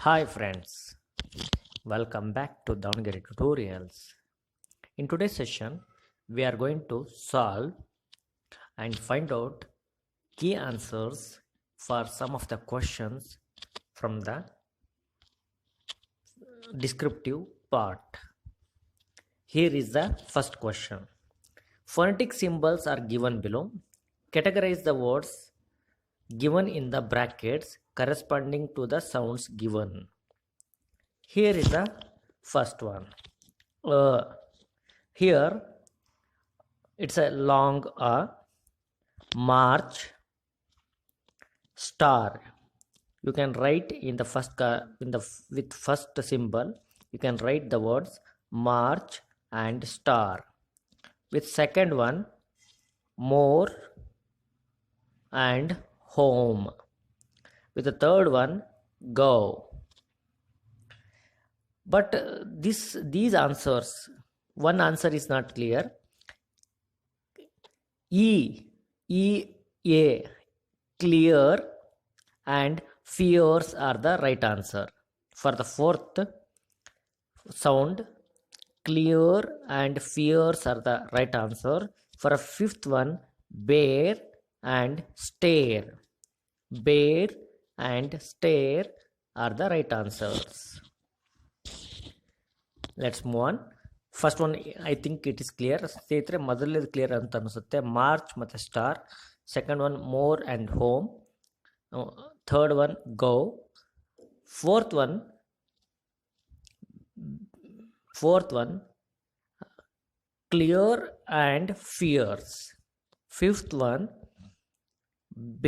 Hi friends, welcome back to Davangere Tutorials. In today's session, we are going to solve and find out key answers for some of the questions from the descriptive part. Here is the first question. Phonetic symbols are given below. Categorize the words given in the brackets corresponding to the sounds given. Here is the first one. Here it's a long march star. You can write in the with first symbol. You can write the words march and star. With second one more and home. With the third one go. But these answers, one answer is not clear. A, clear and fears are the right answer. For the fourth sound, clear and fears are the right answer. For a fifth one, bear and stare. Bear and stare are the right answers. Let's move on. First one I think it is clear. ಸ್ನೇಹಿತರೆ, ಮೊದಲನೇದು clear ಅಂತ ಅನಿಸುತ್ತೆ, march ಮತ್ತು star. Second one more and home. Third one go. Fourth one clear and fears. Fifth one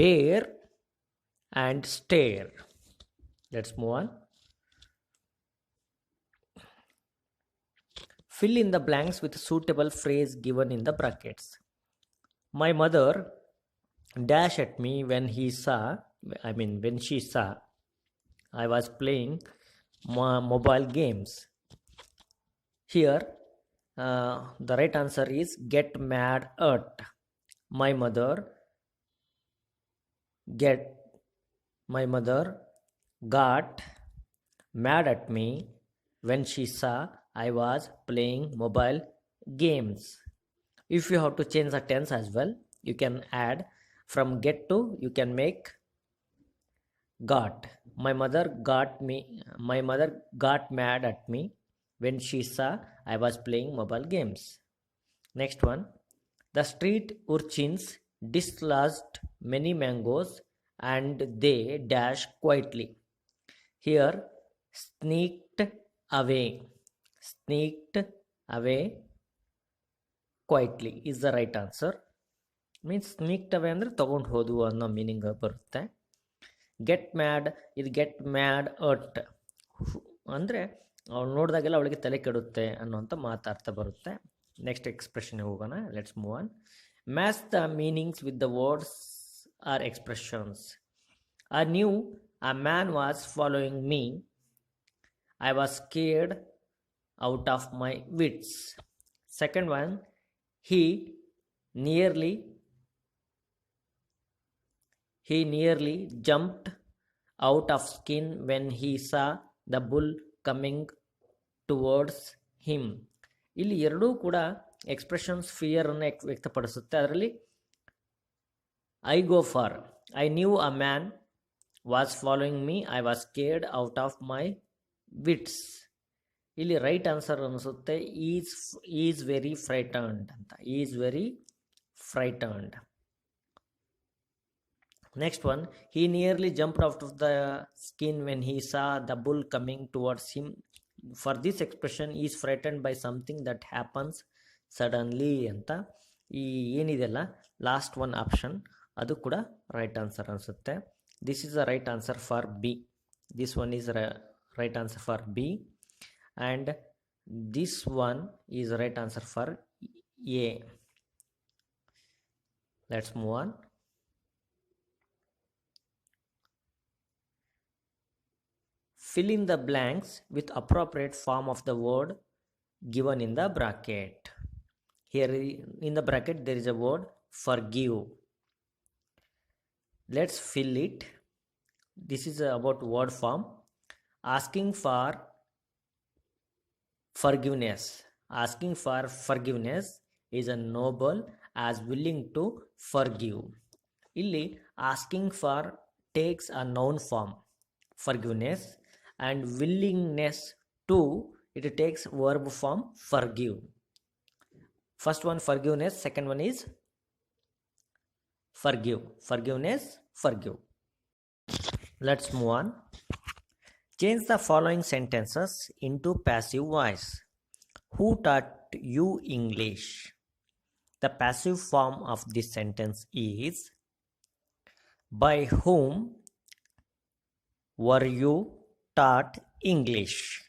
bear and stair. Let's move on. Fill in the blanks with a suitable phrase given in the brackets. My mother dashed at me when she saw I was playing mobile games. Here, the right answer is get mad at. My mother got mad at me when she saw I was playing mobile games. If you have to change the tense as well, you can add from get to, you can make got. My mother got mad at me when she saw I was playing mobile games. Next one. The street urchins dislodged many mangoes and they dashed quietly. Here, sneaked away quietly is the right answer. Means sneaked away ಅಂದರೆ ತಗೊಂಡು ಹೋದು ಅನ್ನೋ meaning ಬರುತ್ತೆ. Get mad, ಇದು get mad at ಅಂದರೆ ಅವಳು ನೋಡಿದಾಗೆಲ್ಲ ಅವಳಿಗೆ ತಲೆ ಕೆಡುತ್ತೆ ಅನ್ನೋಂಥ ಮಾತಾಡ್ತಾ ಬರುತ್ತೆ. ನೆಕ್ಸ್ಟ್ ಎಕ್ಸ್ಪ್ರೆಷನ್ಗೆ ಹೋಗೋಣ. Let's move on. Match the meanings with the words or expressions. I knew a man was following me. I was scared out of my wits. Second one, he nearly jumped out of skin when he saw the bull coming towards him. ಇಲ್ಲಿ ಎರಡೂ ಕೂಡ expressions fear ಅನ್ನು ವ್ಯಕ್ತಪಡಿಸುತ್ತೆ. ಅದರಲ್ಲಿ I go for, I knew a man was following me, I was scared out of my wits. ಇಲ್ಲಿ right answer ಅನಿಸುತ್ತೆ is very frightened ಅಂತ. Is very frightened. Next one, he nearly jumped out of the skin when he saw the bull coming towards him. For this expression is frightened by something that happens suddenly ಅಂತ. ಈ ಏನಿದೆಲ್ಲ last one option ಅದು ಕೂಡ right answer ಅನಿಸುತ್ತೆ. This is the right answer for B. This one is right answer for B, and this one is right answer for A. Let's move on. Fill in the blanks with appropriate form of the word given in the bracket. Here in the bracket there is a word forgive. Let's fill it. This is about word form. asking for forgiveness. Asking for forgiveness is a noble as willing to forgive. Illi asking for takes a noun form, forgiveness, and willingness to it takes verb form, forgive. First one forgiveness, second one is forgive. Forgiveness, forgive. Let's move on. Change the following sentences into passive voice. Who taught you English? The passive form of this sentence is by whom were you taught English?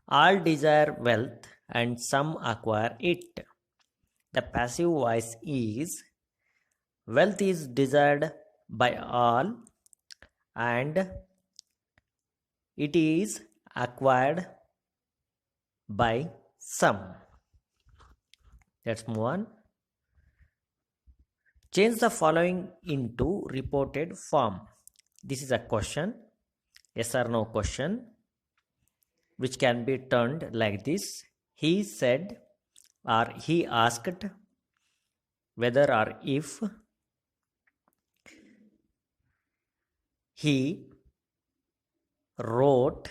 All desire wealth and some acquire it. The passive voice is wealth is desired by all and it is acquired by some. Let's move on. Change the following into reported form. This is a question, yes or no question, which can be turned like this. He said or he asked whether or if. He wrote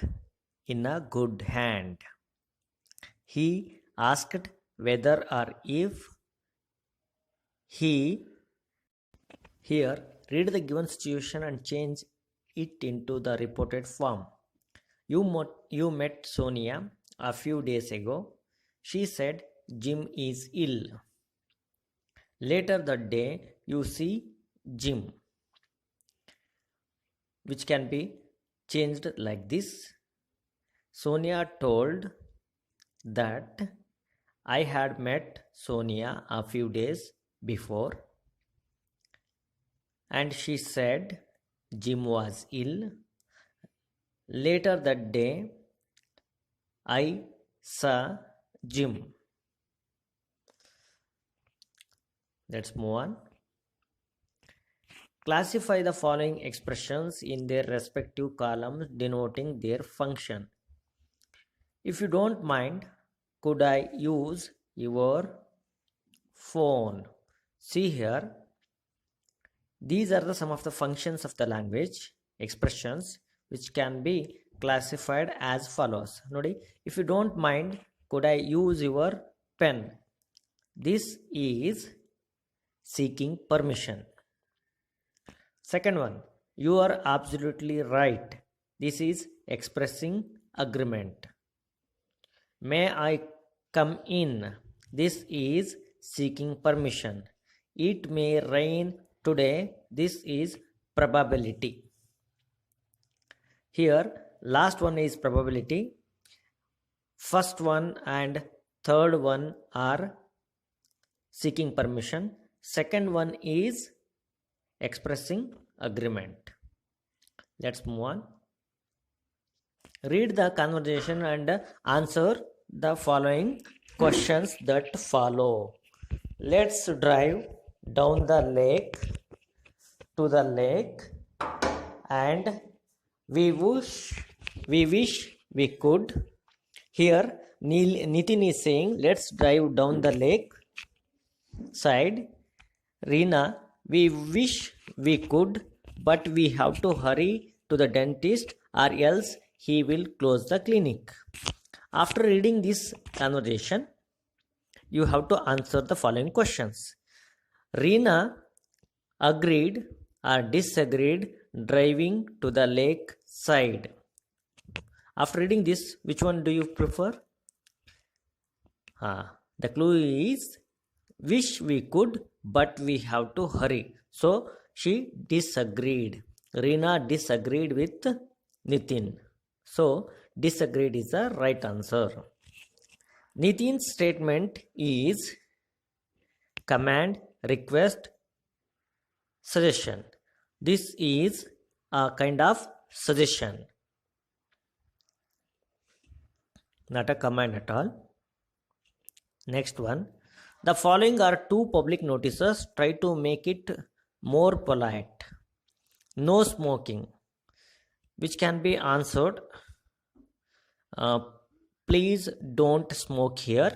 in a good hand. He asked whether or if. He. Here, read the given situation and change it into the reported form. You met Sonia a few days ago. She said Jim is ill. Later that day, you see Jim, which can be changed like this. Sonia told that I had met Sonia a few days before and she said Jim was ill. Later that day, I saw Jim. Let's move on. Classify the following expressions in their respective columns denoting their function. If you don't mind, could I use your phone? See here, these are some of the functions of the language, expressions, which can be classified as follows. Nodi, if you don't mind, could I use your pen? This is seeking permission. Second one, you are absolutely right. This is expressing agreement. May I come in? This is seeking permission. It may rain today. This is probability. Here, last one is probability. First one and third one are seeking permission. Second one is expressing agreement. Let's move on. Read the conversation and answer the following questions that follow. Let's drive down the lake to the lake and we wish we could. Here Nitin is saying let's drive down the lake side. Reena, we wish we could, but we have to hurry to the dentist or else he will close the clinic. After reading this conversation, you have to answer the following questions. Reena agreed or disagreed driving to the lake side. After reading this, which one do you prefer? The clue is wish we could, but we have to hurry. So she disagreed. Reena disagreed with Nitin. So disagreed is the right answer. Nitin's statement is command, request, suggestion. This is a kind of suggestion, not a command at all. Next one. The following are two public notices. Try to make it more polite. No smoking. which can be answered. Please don't smoke here,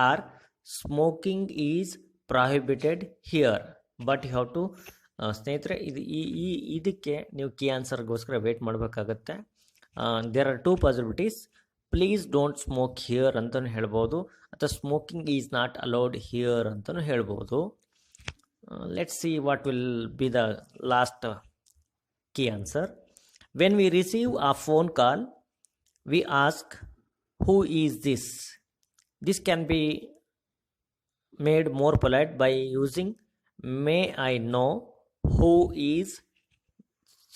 or smoking is prohibited here. But you have to ಸ್ನೇಹಿತರೆ ಇದಕ್ಕೆ ನೀವು key ಆನ್ಸರ್ಗೋಸ್ಕರ wait ಮಾಡಬೇಕಾಗತ್ತೆ. There are two possibilities. Please don't smoke here ಅಂತಲೂ ಹೇಳ್ಬೋದು, ಅಥವಾ smoking is not allowed here ಅಂತಲೂ ಹೇಳ್ಬೋದು. Let's see what will be the last key answer. When we receive a phone call, we ask, who is this? This can be made more polite by using, may I know who is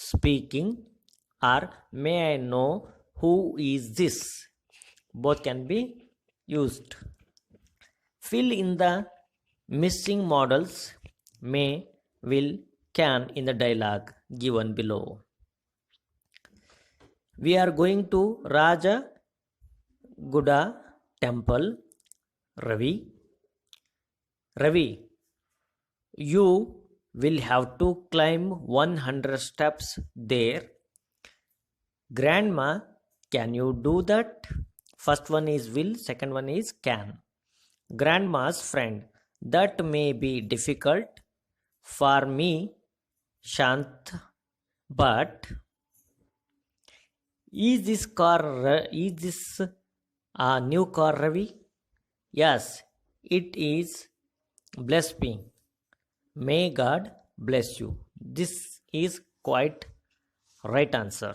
speaking, or may I know who is this? Both can be used. Fill in the missing models may, will, can in the dialogue given below. We are going to Rajaguda temple. Ravi, you will have to climb 100 steps there. Grandma, can you do that? First one is will, second one is can. Grandma's friend, that may be difficult for me, Shant, but is this a new car, Ravi? Yes, it is. Bless me. May God bless you. This is quite right answer.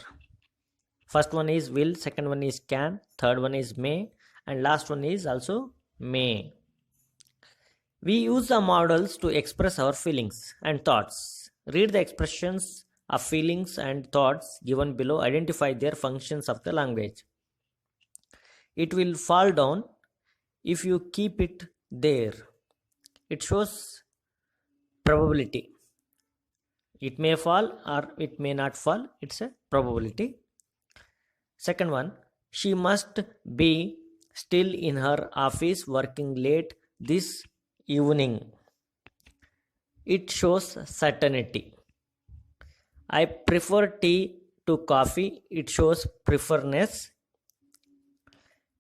First one is will, second one is can, third one is may, and last one is also may. We use the models to express our feelings and thoughts. Read the expressions of feelings and thoughts given below. Identify their functions of the language. It will fall down if you keep it there. It shows probability. It may fall or it may not fall. It's a probability. Second one, she must be still in her office working late this evening. It shows certainty. I prefer tea to coffee. It shows preferness.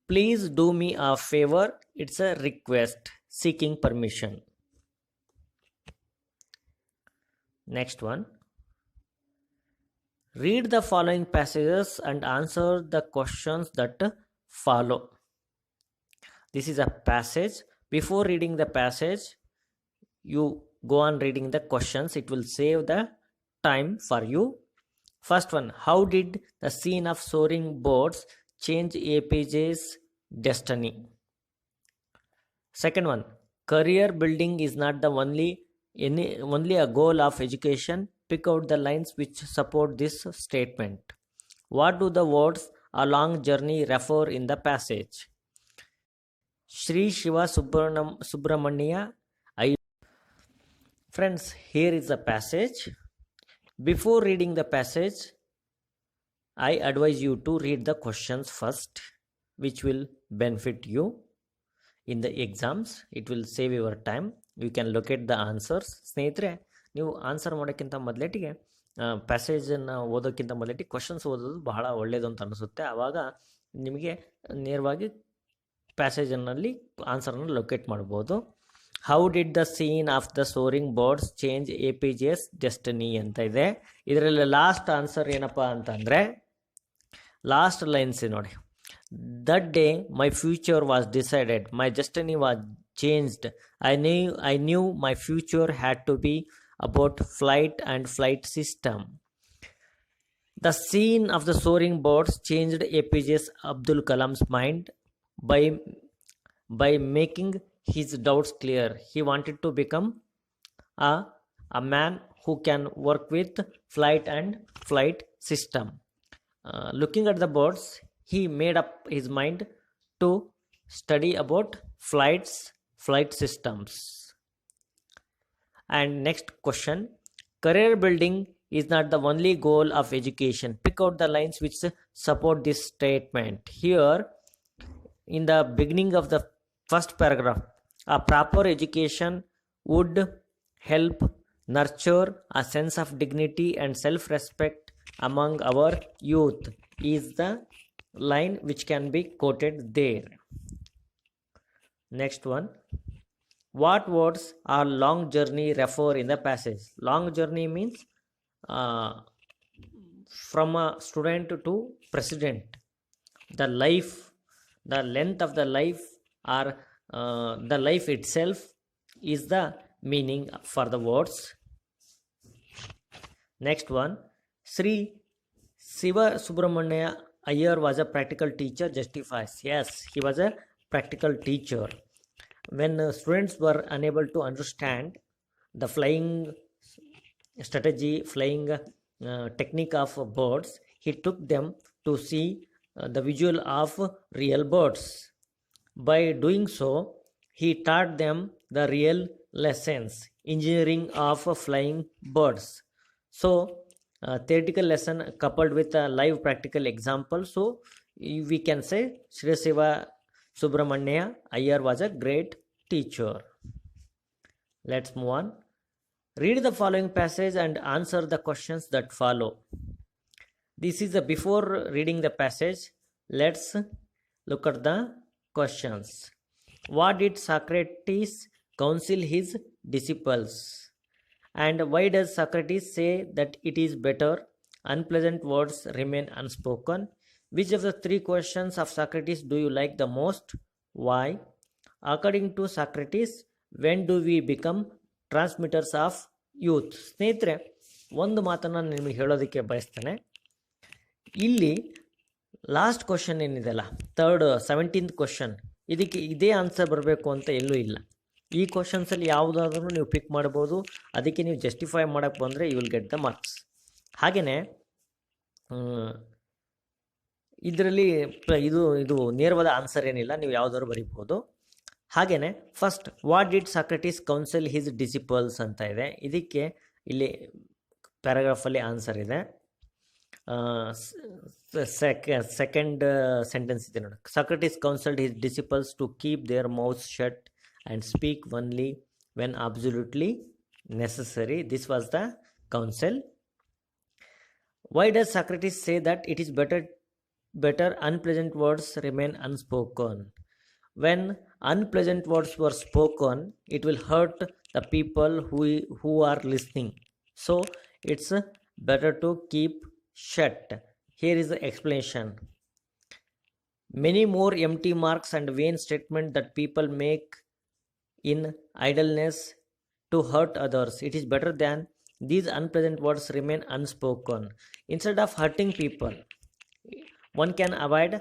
Please do me a favor. It's a request seeking permission. Next one. Read the following passages and answer the questions that follow. This is a passage. Before reading the passage, you go on reading the questions. It will save the time for you. First one, how did the scene of soaring boats change APJ's destiny? Second one, career building is not the only a goal of education. Pick out the lines which support this statement. What do the words a long journey refer in the passage? Shri Shiva Subramania. Friends, here is the passage. Before reading the passage, I advise you to read the questions first, which will benefit you in the exams. It will save your time. You can locate the answers. ಸ್ನೇಹಿತರೆ, ನೀವು answer ಮಾಡೋಕ್ಕಿಂತ ಮೊದಲೇಟಿಗೆ ಪ್ಯಾಸೇಜನ್ನು ಓದೋಕ್ಕಿಂತ ಮೊದಲೇಟಿಗೆ questions ಓದೋದು ಬಹಳ ಒಳ್ಳೆಯದು ಅಂತ ಅನಿಸುತ್ತೆ. ಆವಾಗ ನಿಮಗೆ ನೇರವಾಗಿ ಪ್ಯಾಸೇಜನ್ನಲ್ಲಿ ಆನ್ಸರನ್ನು ಲೊಕೇಟ್ ಮಾಡ್ಬೋದು. How did the scene of the soaring boards change APJ's destiny ಅಂತ ಇದೆ. ಇದರಲ್ಲಿ ಲಾಸ್ಟ್ ಆನ್ಸರ್ ಏನಪ್ಪ ಅಂತಂದರೆ, ಲಾಸ್ಟ್ ಲೈನ್ಸ್ ನೋಡಿ. That day my future was decided, my destiny was changed. I knew my future had to be about flight and flight system. The scene of the soaring boats changed APJ's Abdul Kalam's mind by making his doubts clear. He wanted to become a man who can work with flight and flight system. Looking at the boats, he made up his mind to study about flight systems. And next question, career building is not the only goal of education. Pick out the lines which support this statement. Here in the beginning of the first paragraph, a proper education would help nurture a sense of dignity and self-respect among our youth is the line which can be quoted there. Next one, what words are long journey refer in the passage? Long journey means from a student to president, the life, the length of the life, or the life itself is the meaning for the words. Next one, Sri Siva Subramanya Iyer was a practical teacher, justifies. Yes, he was a practical teacher. When students were unable to understand the flying strategy, flying technique of birds, he took them to see the visual of real birds. By doing so, he taught them the real lessons, engineering of flying birds. So theoretical lesson coupled with a live practical example. So we can say Sri Siva Subramanya Iyer was a great teacher. Let's move on. Read the following passage and answer the questions that follow. This is before reading the passage. Let's look at the questions. What did Socrates counsel his disciples? And why does Socrates say that it is better unpleasant words remain unspoken? Which of the three questions of Socrates do you like the most? Why? According to Socrates, when do we become transmitters of youth? ಸ್ನೇಹಿತರೆ, ಒಂದು ಮಾತನ್ನು ನಿಮಗೆ ಹೇಳೋದಕ್ಕೆ ಬಯಸ್ತೇನೆ. ಇಲ್ಲಿ last question ಏನಿದೆಲ್ಲ, 17th question, ಇದಕ್ಕೆ ಇದೇ ಆನ್ಸರ್ ಬರಬೇಕು ಅಂತ ಎಲ್ಲೂ ಇಲ್ಲ. ಈ ಕ್ವಶನ್ಸಲ್ಲಿ ಯಾವುದಾದ್ರೂ ನೀವು ಪಿಕ್ ಮಾಡ್ಬೋದು. ಅದಕ್ಕೆ ನೀವು ಜಸ್ಟಿಫೈ ಮಾಡೋಕ್ಕೆ ಬಂದರೆ you will get the marks. ಹಾಗೆಯೇ ಇದರಲ್ಲಿ ಇದು ನೇರವಾದ ಆನ್ಸರ್ ಏನಿಲ್ಲ, ನೀವು ಯಾವುದಾದ್ರು ಬರೀಬೋದು. ಹಾಗೆಯೇ first, what did Socrates counsel his disciples ಅಂತ ಇದೆ. ಇದಕ್ಕೆ ಇಲ್ಲಿ ಪ್ಯಾರಾಗ್ರಾಫಲ್ಲಿ ಆನ್ಸರ್ ಇದೆ. ಸೆಕೆಂಡ್ ಸೆಂಟೆನ್ಸ್ ಇದೆ ನೋಡಿ. Socrates counselled his disciples to keep their mouths shut and speak only when absolutely necessary. This was the counsel. Why does Socrates say that it is better unpleasant words remain unspoken? When unpleasant words were spoken, it will hurt the people who are listening, so it's better to keep shut. Here is the explanation. Many more empty marks and vain statements that people make in idleness to hurt others. It is better than these unpleasant words remain unspoken. Instead of hurting people, one can avoid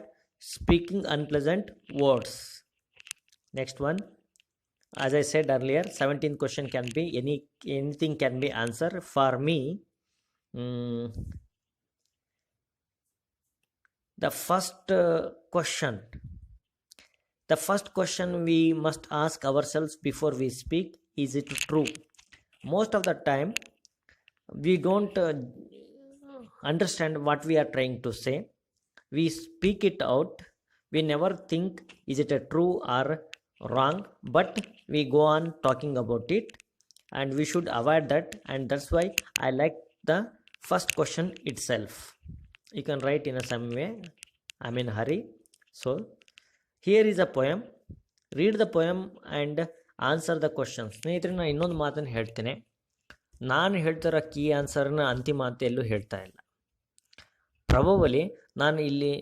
speaking unpleasant words. Next one, as I said earlier, 17th question can be anything can be answer. For me, the first question we must ask ourselves before we speak, is it true? Most of the time we don't understand what we are trying to say. We speak it out. We never think is it a true or wrong, but we go on talking about it, and we should avoid that. And that's why I like the first question itself. You can write in a some way. I'm in a hurry. So here is a poem. Read the poem and answer the questions. ಸ್ನೇಹಿತರೆ, ನಾನು ಇನ್ನೊಂದು ಮಾತನ್ನು ಹೇಳ್ತೇನೆ. ನಾನು ಹೇಳ್ತಾರ key ಆನ್ಸರ್ನ ಅಂತಿಮ ಅಂತ ಎಲ್ಲೂ ಹೇಳ್ತಾ ಇಲ್ಲ. ಪ್ರಭಾವಲಿ ನಾನು ಇಲ್ಲಿ